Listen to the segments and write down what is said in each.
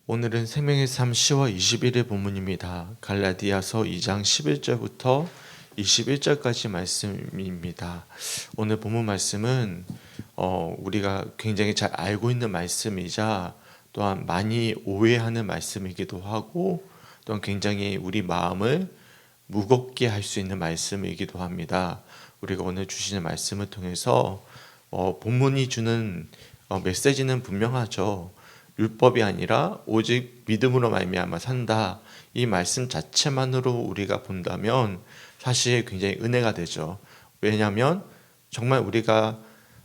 오늘은 생명의 삶 10월 20일의 본문입니다. 갈라디아서 2장 11절부터 21절까지 말씀입니다. 오늘 본문 말씀은 우리가 굉장히 잘 알고 있는 말씀이자 또한 많이 오해하는 말씀이기도 하고 또한 굉장히 우리 마음을 무겁게 할 수 있는 말씀이기도 합니다. 우리가 오늘 주시는 말씀을 통해서 본문이 주는 메시지는 분명하죠. 율법이 아니라 오직 믿음으로 말미암아 산다. 이 말씀 자체만으로 우리가 본다면 사실 굉장히 은혜가 되죠. 왜냐하면 정말 우리가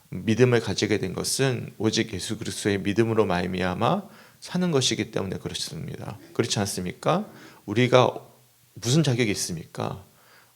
믿음을 가지게 된 것은 오직 예수 그리스도의 믿음으로 말미암아 사는 것이기 때문에 그렇습니다. 그렇지 않습니까? 우리가 무슨 자격이 있습니까?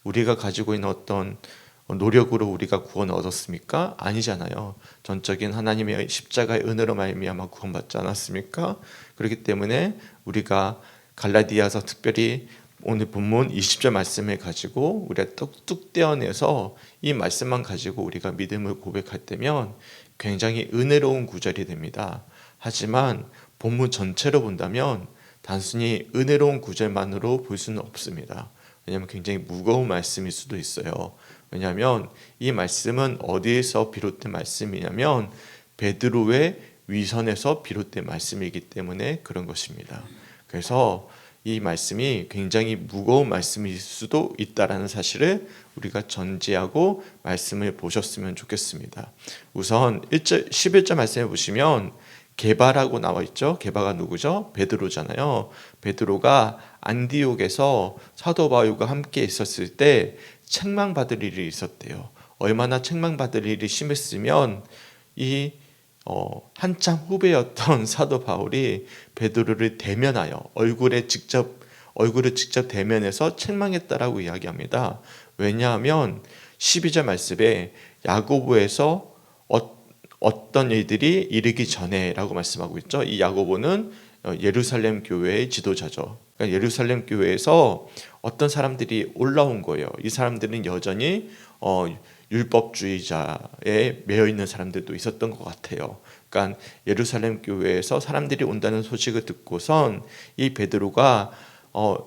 우리가 가지고 있는 어떤 노력으로 우리가 구원을 얻었습니까? 아니잖아요. 전적인 하나님의 십자가의 은혜로 말미암아 구원받지 않았습니까? 그렇기 때문에 우리가 갈라디아서 특별히 오늘 본문 20절 말씀을 가지고 우리가 뚝뚝 떼어내서 이 말씀만 가지고 우리가 믿음을 고백할 때면 굉장히 은혜로운 구절이 됩니다. 하지만 본문 전체로 본다면 단순히 은혜로운 구절만으로 볼 수는 없습니다. 왜냐하면 굉장히 무거운 말씀일 수도 있어요. 왜냐하면 이 말씀은 어디에서 비롯된 말씀이냐면 베드로의 위선에서 비롯된 말씀이기 때문에 그런 것입니다. 그래서 이 말씀이 굉장히 무거운 말씀일 수도 있다는 사실을 우리가 전제하고 말씀을 보셨으면 좋겠습니다. 우선 11절 말씀해 보시면 게바라고 나와 있죠. 게바가 누구죠? 베드로잖아요. 베드로가 안디옥에서 사도 바울과 함께 있었을 때 책망받을 일이 있었대요. 얼마나 책망받을 일이 심했으면 이 한참 후배였던 사도 바울이 베드로를 대면하여 얼굴을 직접 대면해서 책망했다라고 이야기합니다. 왜냐하면 12절 말씀에 야고보에서 어떤 일들이 이르기 전에라고 말씀하고 있죠. 이 야고보는 예루살렘 교회의 지도자죠. 그러니까 예루살렘 교회에서 어떤 사람들이 올라온 거예요. 이 사람들은 여전히 율법주의자에 매여 있는 사람들도 있었던 것 같아요. 그러니까 예루살렘 교회에서 사람들이 온다는 소식을 듣고선 이 베드로가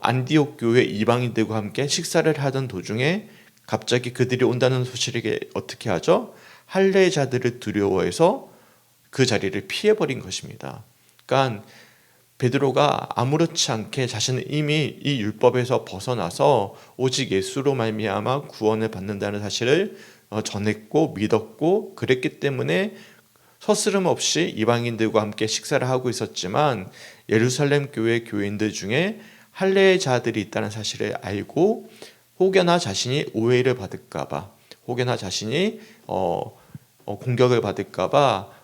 안디옥 교회 이방인들과 함께 식사를 하던 도중에 갑자기 그들이 온다는 소식을 어떻게 하죠? 할례자들을 두려워해서 그 자리를 피해버린 것입니다. 그러니까 베드로가 아무렇지 않게 자신은 이미 이 율법에서 벗어나서 오직 예수로 말미암아 구원을 받는다는 사실을 전했고 믿었고 그랬기 때문에 서스름 없이 이방인들과 함께 식사를 하고 있었지만 예루살렘 교회 교인들 중에 할례자들이 있다는 사실을 알고 혹여나 자신이 오해를 받을까봐 혹여나 자신이 공격을 받을까봐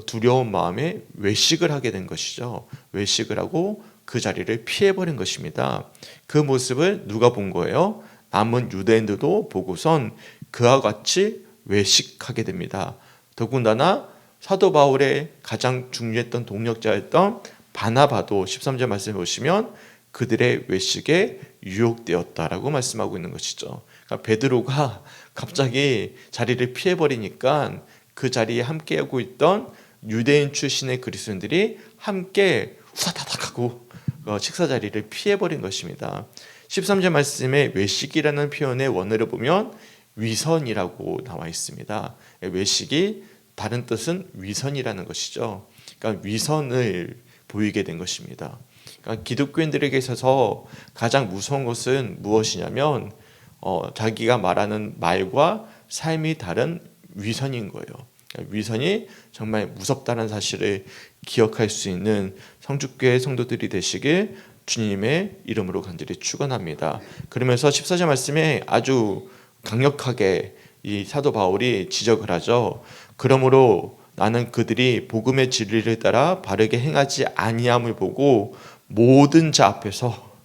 두려운 마음에 외식을 하게 된 것이죠. 외식을 하고 그 자리를 피해버린 것입니다. 그 모습을 누가 본 거예요? 남은 유대인들도 보고선 그와 같이 외식하게 됩니다. 더군다나 사도 바울의 가장 중요했던 동력자였던 바나바도 13절 말씀해 보시면 그들의 외식에 유혹되었다라고 말씀하고 있는 것이죠. 그러니까 베드로가 갑자기 자리를 피해버리니까 그 자리에 함께하고 있던 유대인 출신의 그리스도인들이 함께 후다다닥하고 식사 자리를 피해버린 것입니다. 13절 말씀에 외식이라는 표현의 원어를 보면 위선이라고 나와 있습니다. 외식이 다른 뜻은 위선이라는 것이죠. 그러니까 위선을 보이게 된 것입니다. 그러니까 기독교인들에게 있어서 가장 무서운 것은 무엇이냐면 자기가 말하는 말과 삶이 다른 위선인 거예요. 위선이 정말 무섭다는 사실을 기억할 수 있는 성주교회 성도들이 되시길 주님의 이름으로 간절히 축원합니다. 그러면서 14절 말씀에 아주 강력하게 이 사도 바울이 지적을 하죠. 그러므로 나는 그들이 복음의 진리를 따라 바르게 행하지 아니함을 보고 모든 자 앞에서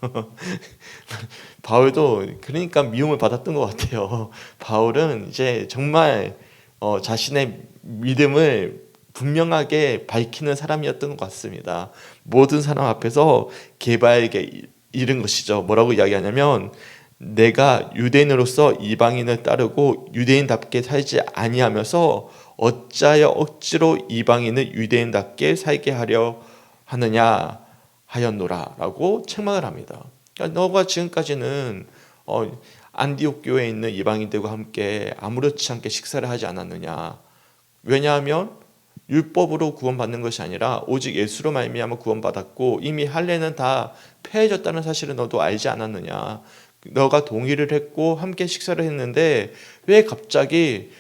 바울도 그러니까 미움을 받았던 것 같아요. 바울은 이제 정말 자신의 믿음을 분명하게 밝히는 사람이었던 것 같습니다. 모든 사람 앞에서 게바에게 이른 것이죠. 뭐라고 이야기하냐면 내가 유대인으로서 이방인을 따르고 유대인답게 살지 아니하면서 어찌하여 억지로 이방인을 유대인답게 살게 하려 하느냐 하였노라라고 책망을 합니다. 그러니까 너가 지금까지는 안디옥 교회에 있는 이방인들과 함께 아무렇지 않게 식사를 하지 않았느냐. 왜냐하면 율법으로 구원받는 것이 아니라 오직 예수로 말미암아 구원받았고 이미 할례는 다 폐해졌다는 사실을 너도 알지 않았느냐. 너가 동의를 했고 함께 식사를 했는데 왜 갑자기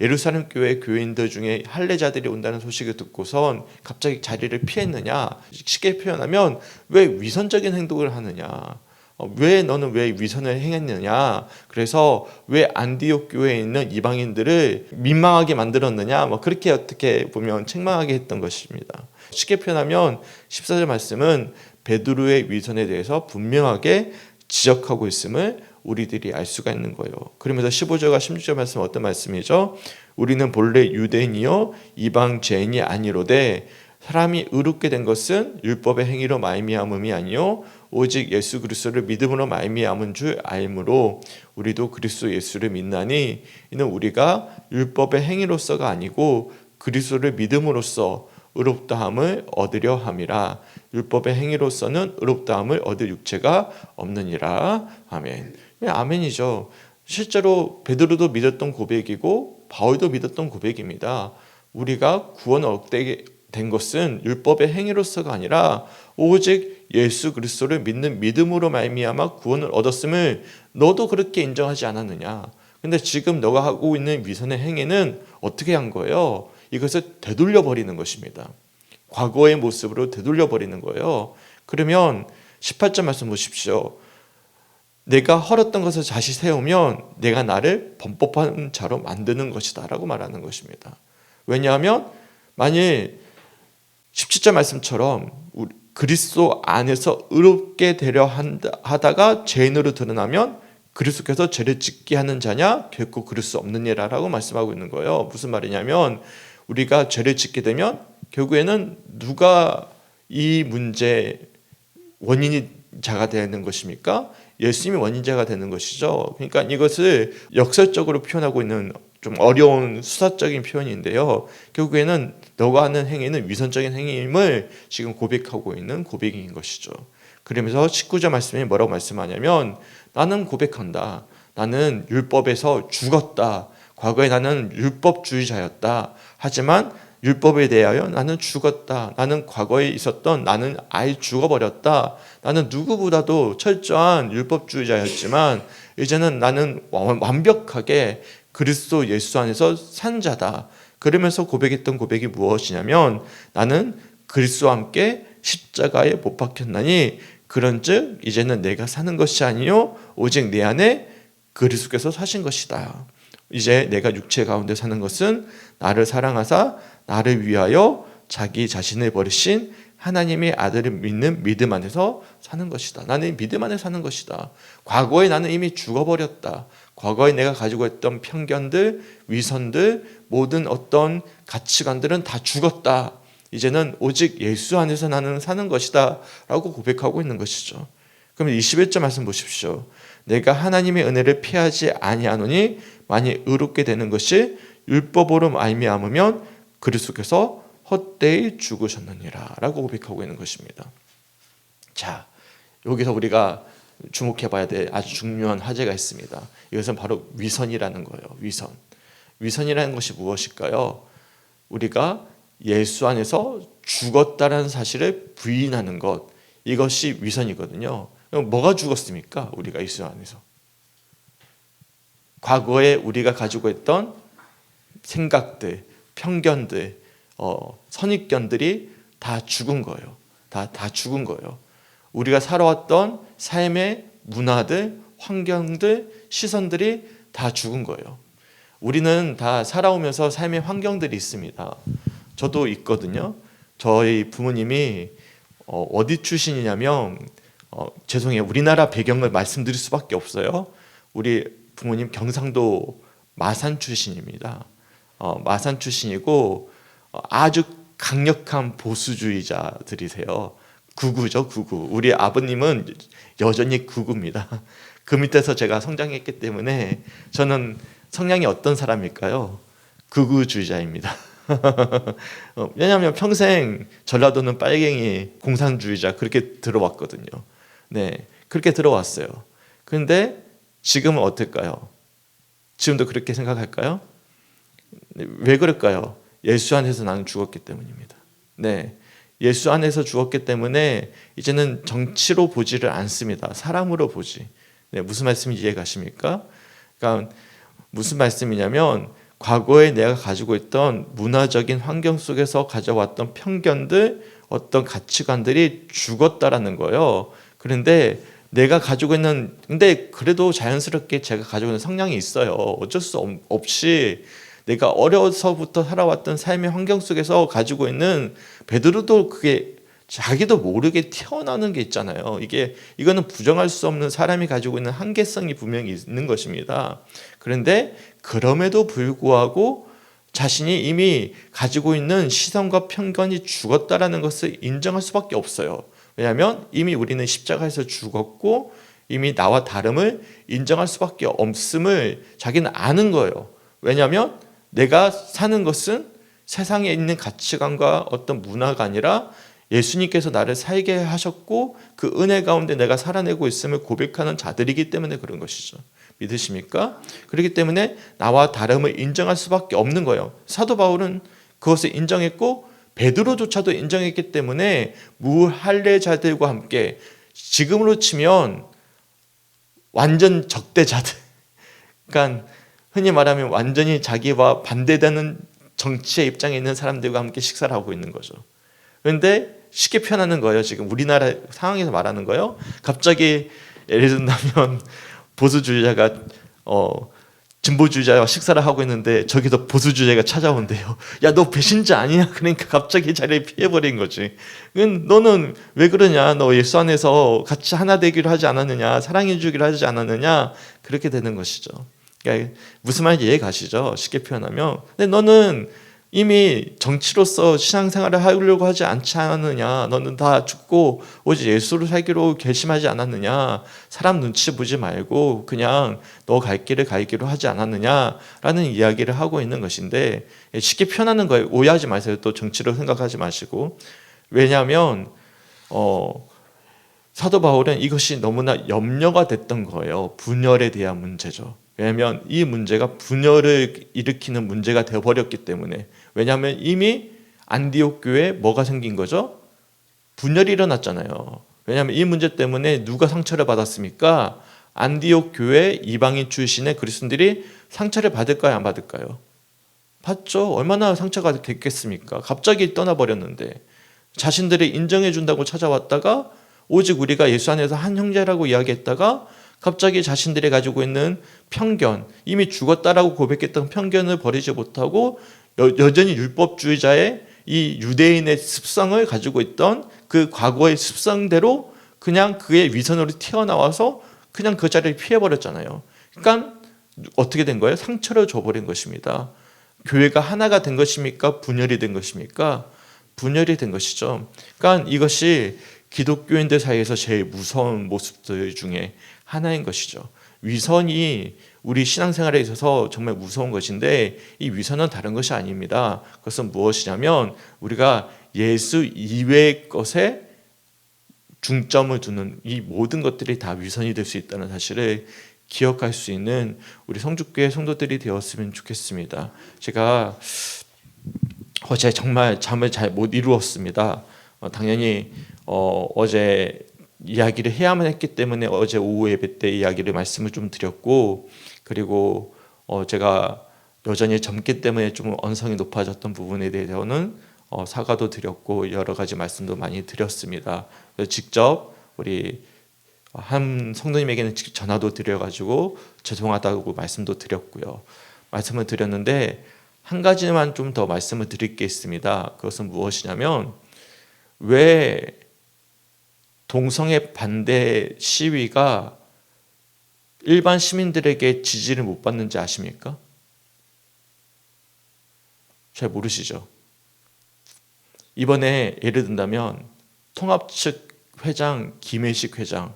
예루살렘 교회 교인들 중에 할례자들이 온다는 소식을 듣고선 갑자기 자리를 피했느냐. 쉽게 표현하면 왜 위선적인 행동을 하느냐. 왜 너는 왜 위선을 행했느냐. 그래서 왜 안디옥 교회에 있는 이방인들을 민망하게 만들었느냐. 그렇게 어떻게 보면 책망하게 했던 것입니다. 쉽게 표현하면 14절 말씀은 베드로의 위선에 대해서 분명하게 지적하고 있음을 우리들이 알 수가 있는 거예요. 그러면서 15절과 16절 말씀은 어떤 말씀이죠? 우리는 본래 유대인이요 이방 죄인이 아니로되 사람이 의롭게 된 것은 율법의 행위로 말미암음이 아니요 오직 예수 그리스도를 믿음으로 말미암은 줄 알므로 우리도 그리스도 예수를 믿나니 이는 우리가 율법의 행위로서가 아니고 그리스도를 믿음으로써 의롭다함을 얻으려 함이라. 율법의 행위로서는 의롭다함을 얻을 육체가 없느니라. 아멘. 아멘이죠. 실제로 베드로도 믿었던 고백이고 바울도 믿었던 고백입니다. 우리가 구원 얻게 된 것은 율법의 행위로서가 아니라 오직 예수 그리스도를 믿는 믿음으로 말미암아 구원을 얻었음을 너도 그렇게 인정하지 않았느냐. 근데 지금 너가 하고 있는 위선의 행위는 어떻게 한 거예요? 이것을 되돌려 버리는 것입니다. 과거의 모습으로 되돌려 버리는 거예요. 그러면 18절 말씀 보십시오. 내가 헐었던 것을 다시 세우면 내가 나를 범법한 자로 만드는 것이다 라고 말하는 것입니다. 왜냐하면 만일 17절 말씀처럼 그리스도 안에서 의롭게 되려 하다가 죄인으로 드러나면 그리스도께서 죄를 짓게 하는 자냐? 결코 그럴 수 없느니라 라고 말씀하고 있는 거예요. 무슨 말이냐면 우리가 죄를 짓게 되면 결국에는 누가 이 문제 원인자가 되는 것입니까? 예수님이 원인자가 되는 것이죠. 그러니까 이것을 역설적으로 표현하고 있는 좀 어려운 수사적인 표현인데요. 결국에는 너가 하는 행위는 위선적인 행위임을 지금 고백하고 있는 고백인 것이죠. 그러면서 19절 말씀이 뭐라고 말씀하냐면 나는 고백한다. 나는 율법에서 죽었다. 과거에 나는 율법주의자였다. 하지만 율법에 대하여 나는 죽었다. 나는 과거에 있었던 나는 아예 죽어버렸다. 나는 누구보다도 철저한 율법주의자였지만 이제는 나는 완벽하게 그리스도 예수 안에서 산 자다. 그러면서 고백했던 고백이 무엇이냐면 나는 그리스도와 함께 십자가에 못 박혔나니 그런즉 이제는 내가 사는 것이 아니요 오직 내 안에 그리스도께서 사신 것이다. 이제 내가 육체 가운데 사는 것은 나를 사랑하사 나를 위하여 자기 자신을 버리신 하나님의 아들을 믿는 믿음 안에서 사는 것이다. 나는 믿음 안에 사는 것이다. 과거에 나는 이미 죽어버렸다. 과거에 내가 가지고 있던 편견들, 위선들, 모든 어떤 가치관들은 다 죽었다. 이제는 오직 예수 안에서 나는 사는 것이다 라고 고백하고 있는 것이죠. 그러면 21절 말씀 보십시오. 내가 하나님의 은혜를 피하지 아니하노니 만일 의롭게 되는 것이 율법으로 말미암으면 그리스도께서 헛되이 죽으셨느니라 라고 고백하고 있는 것입니다. 자, 여기서 우리가 주목해 봐야 될 아주 중요한 화제가 있습니다. 이것은 바로 위선이라는 거예요. 위선이라는 것이 무엇일까요? 우리가 예수 안에서 죽었다라는 사실을 부인하는 것, 이것이 위선이거든요. 뭐가 죽었습니까? 우리가 예수 안에서. 과거에 우리가 가지고 있던 생각들, 편견들, 선입견들이 다 죽은 거예요. 다 죽은 거예요. 우리가 살아왔던 삶의 문화들, 환경들, 시선들이 다 죽은 거예요. 우리는 다 살아오면서 삶의 환경들이 있습니다. 저도 있거든요. 저희 부모님이 어디 출신이냐면 죄송해요. 우리나라 배경을 말씀드릴 수밖에 없어요. 우리 부모님 경상도 마산 출신입니다. 마산 출신이고 아주 강력한 보수주의자들이세요. 극우죠, 극우. 우리 아버님은 여전히 극우입니다. 그 밑에서 제가 성장했기 때문에 저는 성향이 어떤 사람일까요? 극우주의자입니다. 왜냐하면 평생 전라도는 빨갱이, 공산주의자 그렇게 들어왔거든요. 네, 그렇게 들어왔어요. 그런데 지금은 어떨까요? 지금도 그렇게 생각할까요? 네, 왜 그럴까요? 예수 안에서 나는 죽었기 때문입니다. 네, 예수 안에서 죽었기 때문에 이제는 정치로 보지를 않습니다. 사람으로 보지. 네, 무슨 말씀인지 이해가십니까? 그러니까 무슨 말씀이냐면 과거에 내가 가지고 있던 문화적인 환경 속에서 가져왔던 편견들, 어떤 가치관들이 죽었다라는 거예요. 그런데 내가 가지고 있는, 근데 그래도 자연스럽게 제가 가지고 있는 성향이 있어요. 어쩔 수 없이 내가 어려서부터 살아왔던 삶의 환경 속에서 가지고 있는, 베드로도 그게 자기도 모르게 튀어나오는 게 있잖아요. 이거는 부정할 수 없는 사람이 가지고 있는 한계성이 분명히 있는 것입니다. 그런데 그럼에도 불구하고 자신이 이미 가지고 있는 시선과 편견이 죽었다라는 것을 인정할 수밖에 없어요. 왜냐하면 이미 우리는 십자가에서 죽었고 이미 나와 다름을 인정할 수밖에 없음을 자기는 아는 거예요. 왜냐하면 내가 사는 것은 세상에 있는 가치관과 어떤 문화가 아니라 예수님께서 나를 살게 하셨고 그 은혜 가운데 내가 살아내고 있음을 고백하는 자들이기 때문에 그런 것이죠. 믿으십니까? 그렇기 때문에 나와 다름을 인정할 수밖에 없는 거예요. 사도 바울은 그것을 인정했고 베드로조차도 인정했기 때문에 무할례자들과 함께, 지금으로 치면 완전 적대자들, 그러니까 흔히 말하면 완전히 자기와 반대되는 정치의 입장에 있는 사람들과 함께 식사를 하고 있는 거죠. 그런데 쉽게 표현하는 거예요. 지금 우리나라 상황에서 말하는 거예요. 갑자기 예를 든다면 보수주의자가 진보주의자와 식사를 하고 있는데 저기서 보수주의자가 찾아온대요. 야, 너 배신자 아니야? 그러니까 갑자기 자리를 피해버린 거지. 너는 왜 그러냐? 너 예수 안에서 같이 하나 되기로 하지 않았느냐? 사랑해 주기로 하지 않았느냐? 그렇게 되는 것이죠. 그러니까 무슨 말인지 이해 가시죠? 쉽게 표현하면. 근데 너는 이미 정치로서 신앙생활을 하려고 하지 않지 않았느냐? 너는 다 죽고 오직 예수를 살기로 결심하지 않았느냐? 사람 눈치 보지 말고 그냥 너 갈 길을 가기로 하지 않았느냐라는 이야기를 하고 있는 것인데, 쉽게 표현하는 거예요. 오해하지 마세요. 또 정치로 생각하지 마시고. 왜냐하면 사도 바울은 이것이 너무나 염려가 됐던 거예요. 분열에 대한 문제죠. 왜냐하면 이 문제가 분열을 일으키는 문제가 되어버렸기 때문에. 왜냐하면 이미 안디옥 교회에 뭐가 생긴 거죠? 분열이 일어났잖아요. 왜냐하면 이 문제 때문에 누가 상처를 받았습니까? 안디옥 교회 이방인 출신의 그리스도인들이 상처를 받을까요? 안 받을까요? 받죠. 얼마나 상처가 됐겠습니까? 갑자기 떠나버렸는데 자신들이 인정해 준다고 찾아왔다가 오직 우리가 예수 안에서 한 형제라고 이야기했다가 갑자기 자신들이 가지고 있는 편견, 이미 죽었다라고 고백했던 편견을 버리지 못하고 여전히 율법주의자의 이 유대인의 습성을 가지고 있던 그 과거의 습성대로 그냥 그의 위선으로 튀어나와서 그냥 그 자리를 피해버렸잖아요. 그러니까 어떻게 된 거예요? 상처를 줘버린 것입니다. 교회가 하나가 된 것입니까? 분열이 된 것입니까? 분열이 된 것이죠. 그러니까 이것이 기독교인들 사이에서 제일 무서운 모습들 중에 하나인 것이죠. 위선이 우리 신앙생활에 있어서 정말 무서운 것인데 이 위선은 다른 것이 아닙니다. 그것은 무엇이냐면 우리가 예수 이외의 것에 중점을 두는 이 모든 것들이 다 위선이 될 수 있다는 사실을 기억할 수 있는 우리 성주교회 성도들이 되었으면 좋겠습니다. 제가 어제 정말 잠을 잘 못 이루었습니다. 당연히 어제 이야기를 해야만 했기 때문에 어제 오후 예배 때 이야기를 말씀을 좀 드렸고, 그리고 제가 여전히 젊기 때문에 좀 언성이 높아졌던 부분에 대해서는 사과도 드렸고 여러 가지 말씀도 많이 드렸습니다. 직접 우리 한 성도님에게는 직접 전화도 드려가지고 죄송하다고 말씀도 드렸고요. 말씀을 드렸는데 한 가지만 좀 더 말씀을 드릴 게 있습니다. 그것은 무엇이냐면, 왜 동성애 반대 시위가 일반 시민들에게 지지를 못 받는지 아십니까? 잘 모르시죠? 이번에 예를 든다면 통합 측 회장 김혜식 회장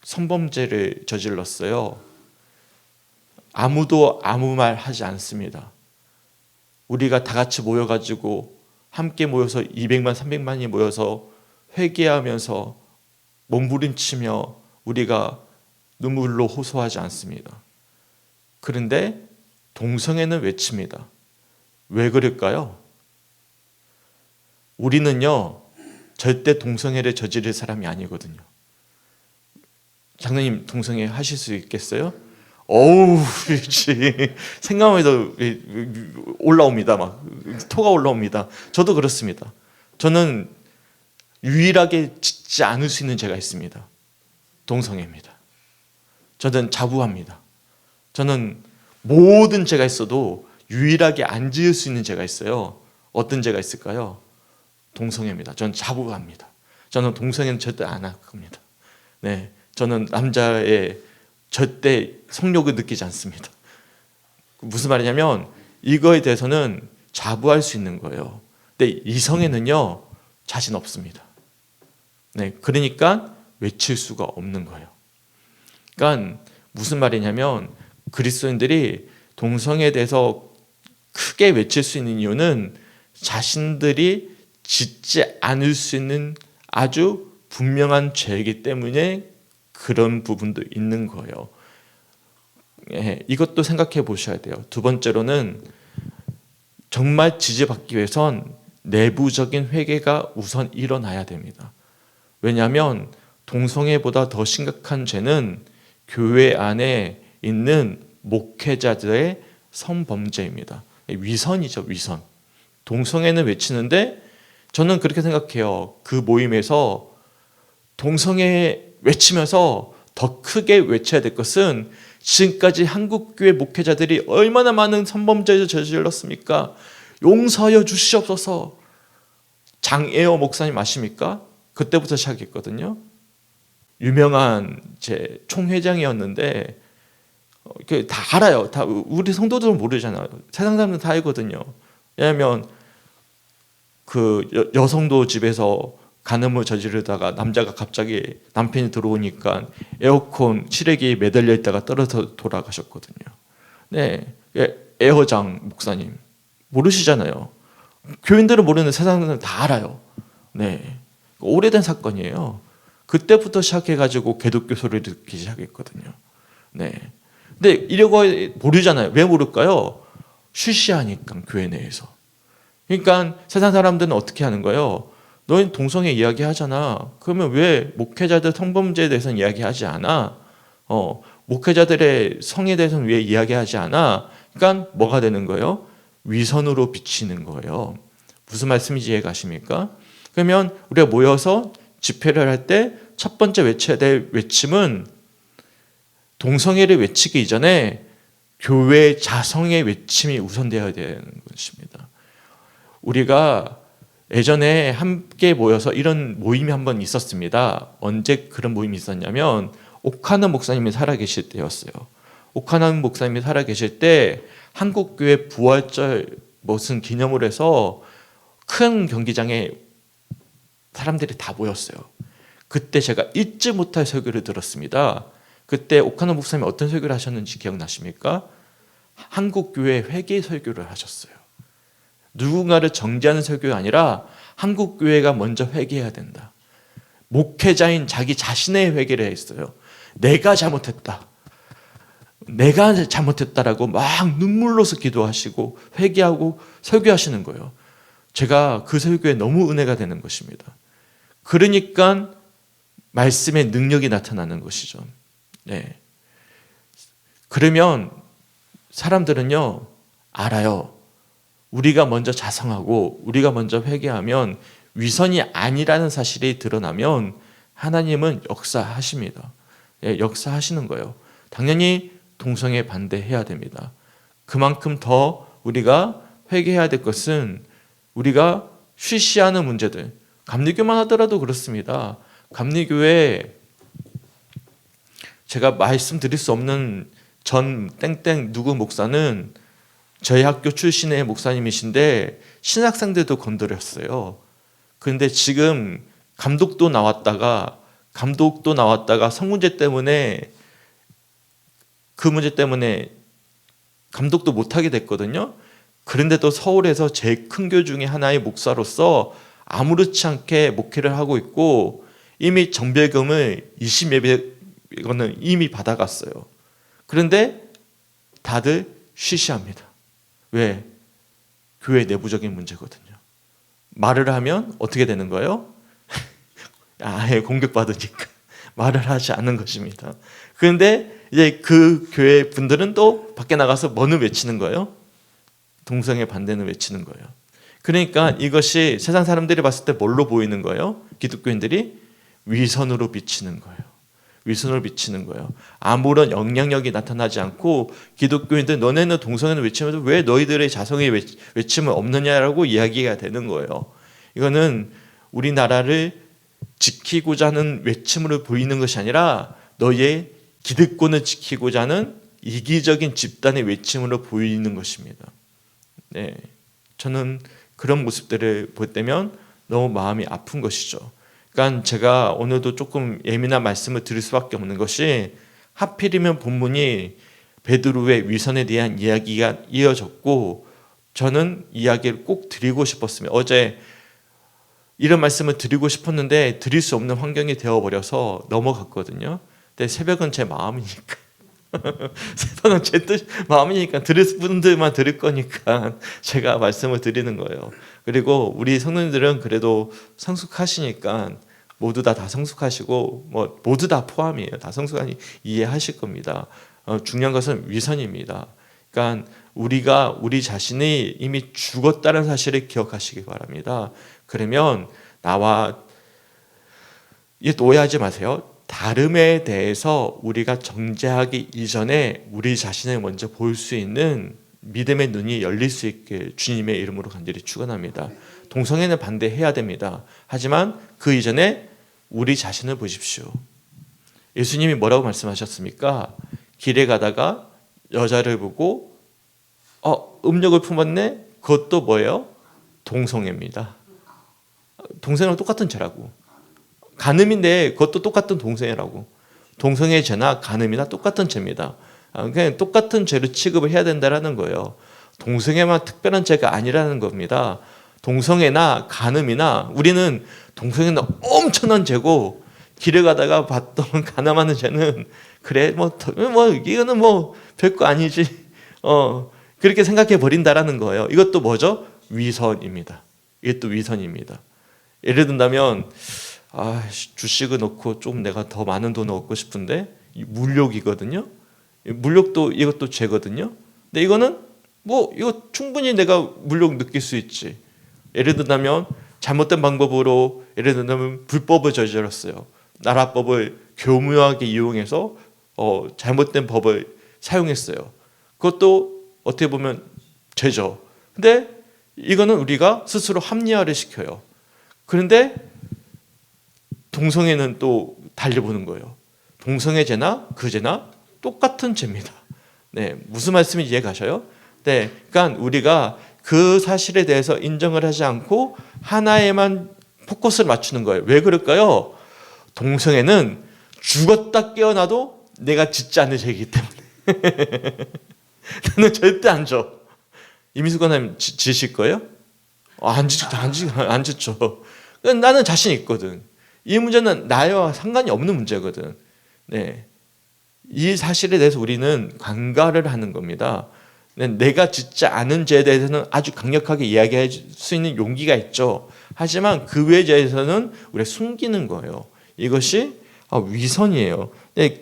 성범죄를 저질렀어요. 아무도 아무 말 하지 않습니다. 우리가 다 같이 모여가지고 함께 모여서 200만, 300만이 모여서 회개하면서 몸부림치며 우리가 눈물로 호소하지 않습니다. 그런데 동성애는 외칩니다. 왜 그럴까요? 우리는요, 절대 동성애를 저지를 사람이 아니거든요. 장로님 동성애 하실 수 있겠어요? 어우, 생각만 해도 올라옵니다. 막 토가 올라옵니다. 저도 그렇습니다. 저는 유일하게 짓지 않을 수 있는 죄가 있습니다. 동성애입니다. 저는 자부합니다. 저는 모든 죄가 있어도 유일하게 안 지을 수 있는 죄가 있어요. 어떤 죄가 있을까요? 동성애입니다. 저는 자부합니다. 저는 동성애는 절대 안 할 겁니다. 네, 저는 남자의 절대 성욕을 느끼지 않습니다. 무슨 말이냐면 이거에 대해서는 자부할 수 있는 거예요. 근데 이성애는요, 자신 없습니다. 네, 그러니까 외칠 수가 없는 거예요. 그러니까 무슨 말이냐면 그리스도인들이 동성애에 대해서 크게 외칠 수 있는 이유는 자신들이 짓지 않을 수 있는 아주 분명한 죄이기 때문에 그런 부분도 있는 거예요. 예, 이것도 생각해 보셔야 돼요. 두 번째로는 정말 지지받기 위해선 내부적인 회개가 우선 일어나야 됩니다. 왜냐하면 동성애보다 더 심각한 죄는 교회 안에 있는 목회자들의 성범죄입니다. 위선이죠, 위선. 동성애는 외치는데 저는 그렇게 생각해요. 그 모임에서 동성애 외치면서 더 크게 외쳐야 될 것은 지금까지 한국교회 목회자들이 얼마나 많은 성범죄를 저질렀습니까? 용서하여 주시옵소서. 장애어 목사님 아십니까? 그때부터 시작했거든요. 유명한 제 총회장이었는데 다 알아요. 다 우리 성도들은 모르잖아요. 세상 사람들은 다 알거든요. 왜냐하면 그 여성도 집에서 간음을 저지르다가 남자가 갑자기 남편이 들어오니까 에어컨 실외기에 매달려 있다가 떨어져 돌아가셨거든요. 네, 에어장 목사님 모르시잖아요. 교인들은 모르는 세상은 다 알아요. 네, 오래된 사건이에요. 그때부터 시작해가지고 개독교 소리를 듣기 시작했거든요. 네, 근데 이러고 모르잖아요. 왜 모를까요? 쉬쉬하니까 교회 내에서. 그러니까 세상 사람들은 어떻게 하는 거예요? 너희는 동성애 이야기하잖아. 그러면 왜 목회자들 성범죄에 대해서는 이야기하지 않아? 목회자들의 성에 대해서는 왜 이야기하지 않아? 그러니까 뭐가 되는 거예요? 위선으로 비치는 거예요. 무슨 말씀인지 이해 가십니까? 그러면 우리가 모여서 집회를 할 때 첫 번째 외쳐야 될 외침은 동성애를 외치기 이전에 교회 자성의 외침이 우선되어야 되는 것입니다. 우리가 예전에 함께 모여서 이런 모임이 한 번 있었습니다. 언제 그런 모임이 있었냐면 오카노 목사님이 살아계실 때였어요. 오카노 목사님이 살아계실 때 한국교회 부활절 무슨 기념을 해서 큰 경기장에 사람들이 다 모였어요. 그때 제가 잊지 못할 설교를 들었습니다. 그때 오카노 목사님이 어떤 설교를 하셨는지 기억나십니까? 한국교회 회개 설교를 하셨어요. 누군가를 정죄하는 설교가 아니라 한국교회가 먼저 회개해야 된다. 목회자인 자기 자신의 회개를 했어요. 내가 잘못했다. 내가 잘못했다라고 막 눈물로서 기도하시고 회개하고 설교하시는 거예요. 제가 그 설교에 너무 은혜가 되는 것입니다. 그러니까 말씀의 능력이 나타나는 것이죠. 네. 그러면 사람들은요, 알아요. 우리가 먼저 자성하고 우리가 먼저 회개하면 위선이 아니라는 사실이 드러나면 하나님은 역사하십니다. 예, 역사하시는 거예요. 당연히 동성애 반대해야 됩니다. 그만큼 더 우리가 회개해야 될 것은 우리가 쉬쉬하는 문제들, 감리교만 하더라도 그렇습니다. 감리교회 제가 말씀드릴 수 없는 전 땡땡 누구 목사는 저희 학교 출신의 목사님이신데 신학생들도 건드렸어요. 그런데 지금 감독도 나왔다가 성문제 때문에 그 문제 때문에 감독도 못하게 됐거든요. 그런데도 서울에서 제일 큰 교회 중에 하나의 목사로서 아무렇지 않게 목회를 하고 있고 이미 정별금을 20예배거는 이미 받아갔어요. 그런데 다들 쉬쉬합니다. 왜? 교회 내부적인 문제거든요. 말을 하면 어떻게 되는 거예요? 아예 공격받으니까 말을 하지 않는 것입니다. 그런데 이제 그 교회 분들은 또 밖에 나가서 뭐는 외치는 거예요? 동성애 반대는 외치는 거예요. 그러니까 이것이 세상 사람들이 봤을 때 뭘로 보이는 거예요? 기독교인들이 위선으로 비치는 거예요. 위선으로 비치는 거예요. 아무런 영향력이 나타나지 않고 기독교인들 너네는 동성애는 외치면서 왜 너희들의 자성의 외침은 없느냐라고 이야기가 되는 거예요. 이거는 우리나라를 지키고자 하는 외침으로 보이는 것이 아니라 너희의 기득권을 지키고자 하는 이기적인 집단의 외침으로 보이는 것입니다. 네, 저는 그런 모습들을 볼 때면 너무 마음이 아픈 것이죠. 그러니까 제가 오늘도 조금 예민한 말씀을 드릴 수밖에 없는 것이 하필이면 본문이 베드로의 위선에 대한 이야기가 이어졌고 저는 이야기를 꼭 드리고 싶었습니다. 어제 이런 말씀을 드리고 싶었는데 드릴 수 없는 환경이 되어버려서 넘어갔거든요. 근데 새벽은 제 마음이니까 새벽은 제 마음이니까 들을 분들만 들을 거니까 제가 말씀을 드리는 거예요. 그리고 우리 성도님들은 그래도 성숙하시니까 모두 다 성숙하시고 뭐 모두 다 포함이에요. 다 성숙하니 이해하실 겁니다. 중요한 것은 위선입니다. 그러니까 우리가 우리 자신이 이미 죽었다는 사실을 기억하시기 바랍니다. 그러면 나와 오해하지 마세요. 다름에 대해서 우리가 정죄하기 이전에 우리 자신을 먼저 볼 수 있는 믿음의 눈이 열릴 수 있게 주님의 이름으로 간절히 축원합니다. 동성애는 반대해야 됩니다. 하지만 그 이전에 우리 자신을 보십시오. 예수님이 뭐라고 말씀하셨습니까? 길에 가다가 여자를 보고 음욕을 품었네? 그것도 뭐예요? 동성애입니다. 동성애랑 똑같은 죄라고. 간음인데 그것도 똑같은 동성애라고. 동성애 죄나 간음이나 똑같은 죄입니다. 그냥 똑같은 죄로 취급을 해야 된다는 거예요. 동성애만 특별한 죄가 아니라는 겁니다. 동성애나 간음이나 우리는 동성애는 엄청난 죄고 길에 가다가 봤던 간음하는 죄는 그래 뭐 이거는 뭐 별거 아니지. 그렇게 생각해 버린다라는 거예요. 이것도 뭐죠? 위선입니다. 이게 또 위선입니다. 예를 든다면 주식을 넣고 좀 내가 더 많은 돈을 얻고 싶은데 물욕이거든요. 물욕도 이것도 죄거든요. 근데 이거는 이거 충분히 내가 물욕 느낄 수 있지. 예를 든다면 잘못된 방법으로 예를 들면 불법을 저질렀어요. 나라법을 교묘하게 이용해서 잘못된 법을 사용했어요. 그것도 어떻게 보면 죄죠. 근데 이거는 우리가 스스로 합리화를 시켜요. 그런데 동성애는 또 달려보는 거예요. 동성애 죄나 그 죄나 똑같은 죄입니다. 네, 무슨 말씀인지 이해 가셔요? 네, 그러니까 우리가 그 사실에 대해서 인정을 하지 않고 하나에만 포커스를 맞추는 거예요. 왜 그럴까요? 동성애는 죽었다 깨어나도 내가 짓지 않는 죄이기 때문에 나는 절대 안 져. 이민수가 하면 지실 거예요? 안 짓죠. 나는 자신 있거든. 이 문제는 나와 상관이 없는 문제거든. 네, 이 사실에 대해서 우리는 간과를 하는 겁니다. 내가 짓지 않은 죄에 대해서는 아주 강력하게 이야기할 수 있는 용기가 있죠. 하지만 그 외의 죄에서는 우리가 숨기는 거예요. 이것이 위선이에요.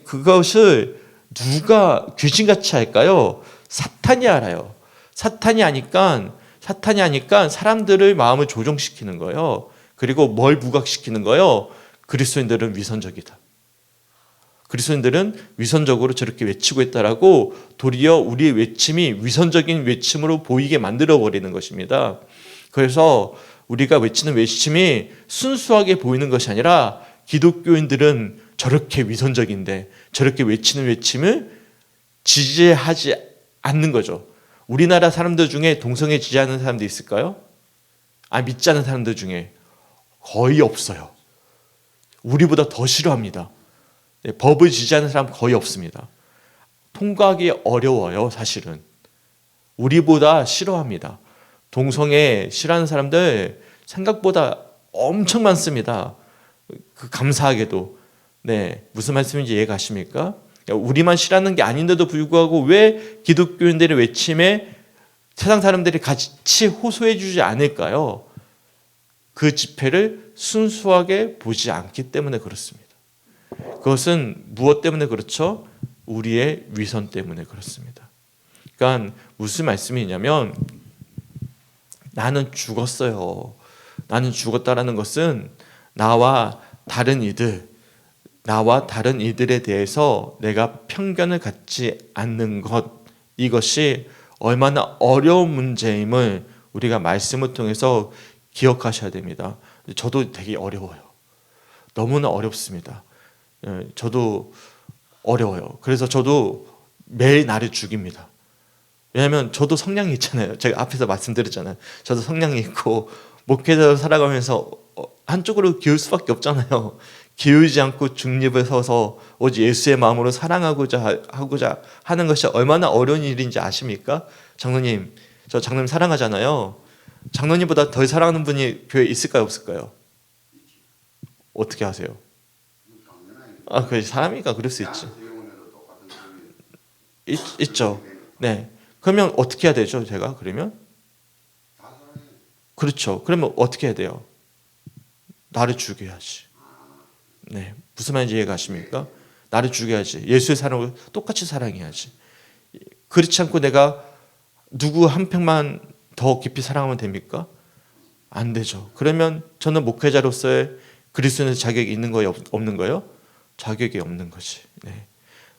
그것을 누가 귀신같이 할까요? 사탄이 알아요. 사탄이 아니까 사람들의 마음을 조종시키는 거예요. 그리고 뭘 부각시키는 거예요? 그리스도인들은 위선적이다. 그리스도인들은 위선적으로 저렇게 외치고 있다라고 도리어 우리의 외침이 위선적인 외침으로 보이게 만들어버리는 것입니다. 그래서 우리가 외치는 외침이 순수하게 보이는 것이 아니라 기독교인들은 저렇게 위선적인데 저렇게 외치는 외침을 지지하지 않는 거죠. 우리나라 사람들 중에 동성애 지지하는 사람도 있을까요? 믿지 않는 사람들 중에 거의 없어요. 우리보다 더 싫어합니다. 법을 지지하는 사람 거의 없습니다. 통과하기 어려워요, 사실은. 우리보다 싫어합니다. 동성애 싫어하는 사람들 생각보다 엄청 많습니다. 감사하게도. 네, 무슨 말씀인지 이해가십니까? 우리만 싫어하는 게 아닌데도 불구하고 왜 기독교인들의 외침에 세상 사람들이 같이 호소해 주지 않을까요? 그 집회를 순수하게 보지 않기 때문에 그렇습니다. 그것은 무엇 때문에 그렇죠? 우리의 위선 때문에 그렇습니다. 그러니까 무슨 말씀이냐면 나는 죽었어요. 나는 죽었다라는 것은 나와 다른 이들에 대해서 내가 편견을 갖지 않는 것, 이것이 얼마나 어려운 문제임을 우리가 말씀을 통해서 기억하셔야 됩니다. 저도 되게 어려워요. 너무나 어렵습니다. 저도 어려워요. 그래서 저도 매일 나를 죽입니다. 왜냐하면 저도 성향이 있잖아요. 제가 앞에서 말씀드렸잖아요. 저도 성향이 있고 목회자로 살아가면서 한쪽으로 기울 수밖에 없잖아요. 기울지 않고 중립에 서서 오직 예수의 마음으로 사랑하고자 하는 것이 얼마나 어려운 일인지 아십니까? 장로님, 저 장로님 사랑하잖아요. 장로님보다 덜 사랑하는 분이 교회에 있을까요, 없을까요? 어떻게 하세요? 그 사람이니까 그럴 수 있지. 있죠. 네. 그러면 어떻게 해야 되죠, 제가? 그러면? 그렇죠. 그러면 어떻게 해야 돼요? 나를 죽여야지. 네, 무슨 말인지 이해가십니까? 나를 죽여야지. 예수의 사랑을 똑같이 사랑해야지. 그렇지 않고 내가 누구 한 평만 더 깊이 사랑하면 됩니까? 안 되죠. 그러면 저는 목회자로서의 그리스도인의 자격이 있는 거예요, 없는 거예요? 자격이 없는 거지. 네.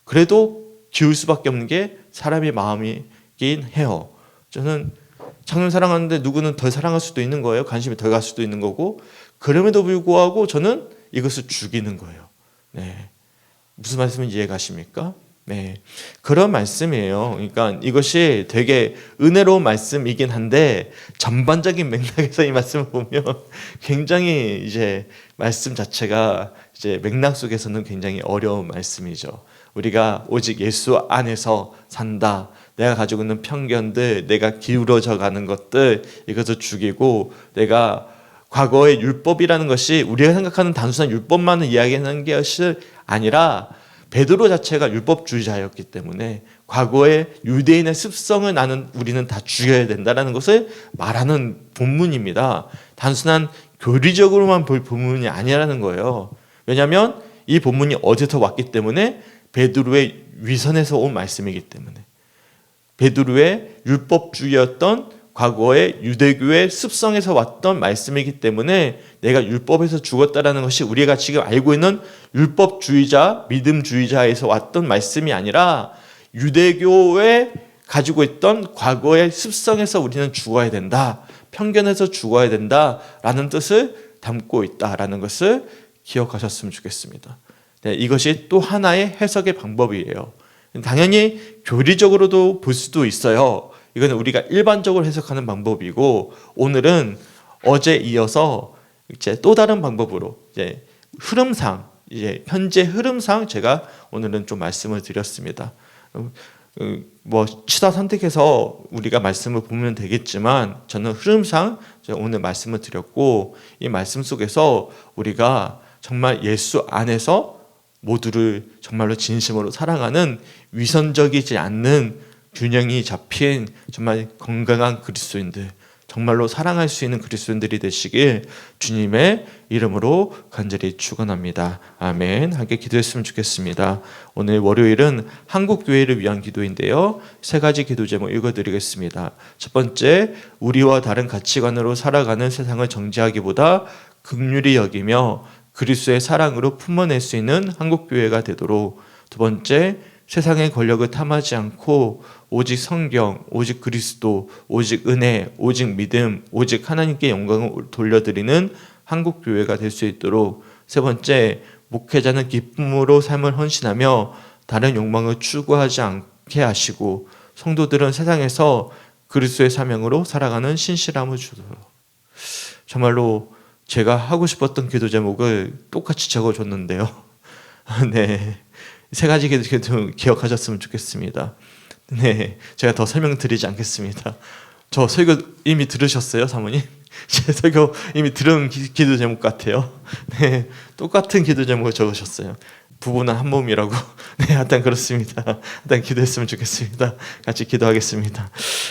그래도 기울 수밖에 없는 게 사람의 마음이긴 해요. 저는 장로님 사랑하는데 누구는 덜 사랑할 수도 있는 거예요. 관심이 덜 갈 수도 있는 거고. 그럼에도 불구하고 저는 이것을 죽이는 거예요. 네. 무슨 말씀인지 이해가십니까? 네. 그런 말씀이에요. 그러니까 이것이 되게 은혜로운 말씀이긴 한데 전반적인 맥락에서 이 말씀을 보면 굉장히 이제 말씀 자체가 이제 맥락 속에서는 굉장히 어려운 말씀이죠. 우리가 오직 예수 안에서 산다. 내가 가지고 있는 편견들, 내가 기울어져 가는 것들, 이것을 죽이고 내가 과거의 율법이라는 것이 우리가 생각하는 단순한 율법만을 이야기하는 것이 아니라 베드로 자체가 율법주의자였기 때문에 과거의 유대인의 습성을 우리는 다 죽여야 된다는 것을 말하는 본문입니다. 단순한 교리적으로만 볼 본문이 아니라는 거예요. 왜냐하면 이 본문이 어디서 왔기 때문에 베드로의 위선에서 온 말씀이기 때문에 베드로의 율법주의였던 과거의 유대교의 습성에서 왔던 말씀이기 때문에 내가 율법에서 죽었다라는 것이 우리가 지금 알고 있는 율법주의자, 믿음주의자에서 왔던 말씀이 아니라 유대교에 가지고 있던 과거의 습성에서 우리는 죽어야 된다. 편견에서 죽어야 된다라는 뜻을 담고 있다라는 것을 기억하셨으면 좋겠습니다. 네, 이것이 또 하나의 해석의 방법이에요. 당연히 교리적으로도 볼 수도 있어요. 이건 우리가 일반적으로 해석하는 방법이고 오늘은 어제 이어서 이제 또 다른 방법으로 이제 흐름상 이제 현재 흐름상 제가 오늘은 좀 말씀을 드렸습니다. 뭐 취사 선택해서 우리가 말씀을 보면 되겠지만 저는 흐름상 오늘 말씀을 드렸고 이 말씀 속에서 우리가 정말 예수 안에서 모두를 정말로 진심으로 사랑하는 위선적이지 않는 균형이 잡힌 정말 건강한 그리스도인들, 정말로 사랑할 수 있는 그리스도인들이 되시길 주님의 이름으로 간절히 축원합니다. 아멘. 함께 기도했으면 좋겠습니다. 오늘 월요일은 한국 교회를 위한 기도인데요. 세 가지 기도 제목 읽어드리겠습니다. 첫 번째, 우리와 다른 가치관으로 살아가는 세상을 정죄하기보다 긍휼히 여기며 그리스도의 사랑으로 품어낼 수 있는 한국 교회가 되도록. 두 번째, 세상의 권력을 탐하지 않고 오직 성경, 오직 그리스도, 오직 은혜, 오직 믿음, 오직 하나님께 영광을 돌려드리는 한국 교회가 될 수 있도록. 세 번째, 목회자는 기쁨으로 삶을 헌신하며 다른 욕망을 추구하지 않게 하시고 성도들은 세상에서 그리스도의 사명으로 살아가는 신실함을 주도록. 정말로 제가 하고 싶었던 기도 제목을 똑같이 적어줬는데요. 네. 세 가지 기도 기억하셨으면 좋겠습니다. 네, 제가 더 설명드리지 않겠습니다. 저 설교 이미 들으셨어요, 사모님? 제 설교 이미 들은 기도 제목 같아요. 네, 똑같은 기도 제목을 적으셨어요. 부부는 한 몸이라고. 네, 하여튼 그렇습니다. 일단 기도했으면 좋겠습니다. 같이 기도하겠습니다.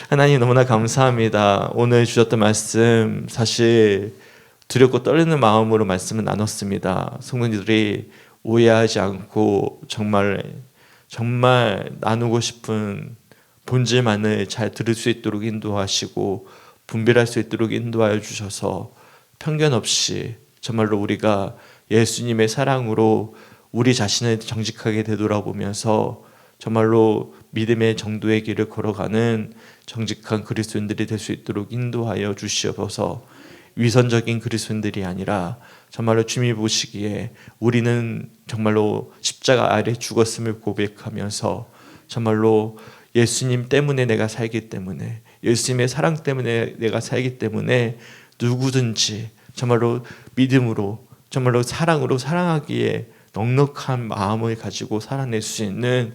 하나님 너무나 감사합니다. 오늘 주셨던 말씀 사실 두렵고 떨리는 마음으로 말씀을 나눴습니다. 성도님들이 오해하지 않고 정말 나누고 싶은 본질만을 잘 들을 수 있도록 인도하시고 분별할 수 있도록 인도하여 주셔서 편견 없이 정말로 우리가 예수님의 사랑으로 우리 자신을 정직하게 되돌아보면서 정말로 믿음의 정도의 길을 걸어가는 정직한 그리스도인들이 될 수 있도록 인도하여 주시옵소서. 위선적인 그리스도인들이 아니라 정말로 주님이 보시기에 우리는 정말로 십자가 아래 죽었음을 고백하면서 정말로 예수님 때문에 내가 살기 때문에, 예수님의 사랑 때문에 내가 살기 때문에 누구든지 정말로 믿음으로, 정말로 사랑으로 사랑하기에 넉넉한 마음을 가지고 살아낼 수 있는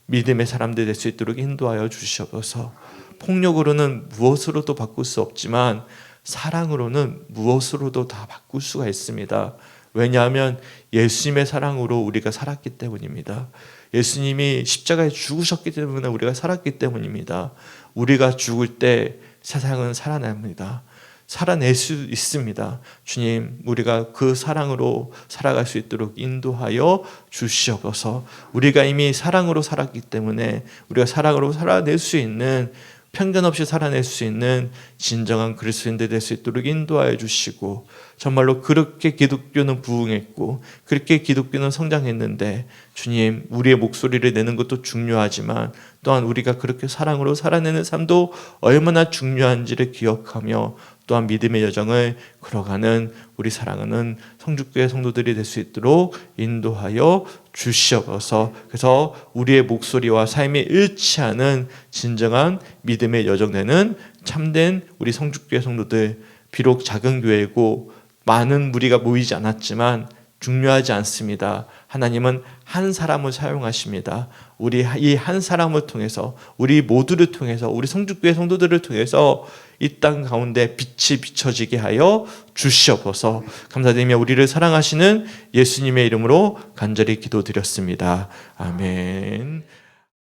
믿음의 사람들 될 수 있도록 인도하여 주시옵소서. 폭력으로는 무엇으로도 바꿀 수 없지만 사랑으로는 무엇으로도 다 바꿀 수가 있습니다. 왜냐하면 예수님의 사랑으로 우리가 살았기 때문입니다. 예수님이 십자가에 죽으셨기 때문에 우리가 살았기 때문입니다. 우리가 죽을 때 세상은 살아납니다. 살아낼 수 있습니다. 주님, 우리가 그 사랑으로 살아갈 수 있도록 인도하여 주시옵소서. 우리가 이미 사랑으로 살았기 때문에 우리가 사랑으로 살아낼 수 있는, 편견 없이 살아낼 수 있는 진정한 그리스도인들 될 수 있도록 인도하여 주시고, 정말로 그렇게 기독교는 부흥했고 그렇게 기독교는 성장했는데 주님, 우리의 목소리를 내는 것도 중요하지만 또한 우리가 그렇게 사랑으로 살아내는 삶도 얼마나 중요한지를 기억하며 또한 믿음의 여정을 걸어가는 우리 사랑하는 성주교회 성도들이 될 수 있도록 인도하여 주시옵소서. 그래서 우리의 목소리와 삶이 일치하는 진정한 믿음의 여정 되는 참된 우리 성주교회 성도들, 비록 작은 교회고 많은 무리가 모이지 않았지만 중요하지 않습니다. 하나님은 한 사람을 사용하십니다. 우리 이 한 사람을 통해서, 우리 모두를 통해서, 우리 성주교회 성도들을 통해서 이 땅 가운데 빛이 비춰지게 하여 주시옵소서. 감사드리며 우리를 사랑하시는 예수님의 이름으로 간절히 기도드렸습니다. 아멘.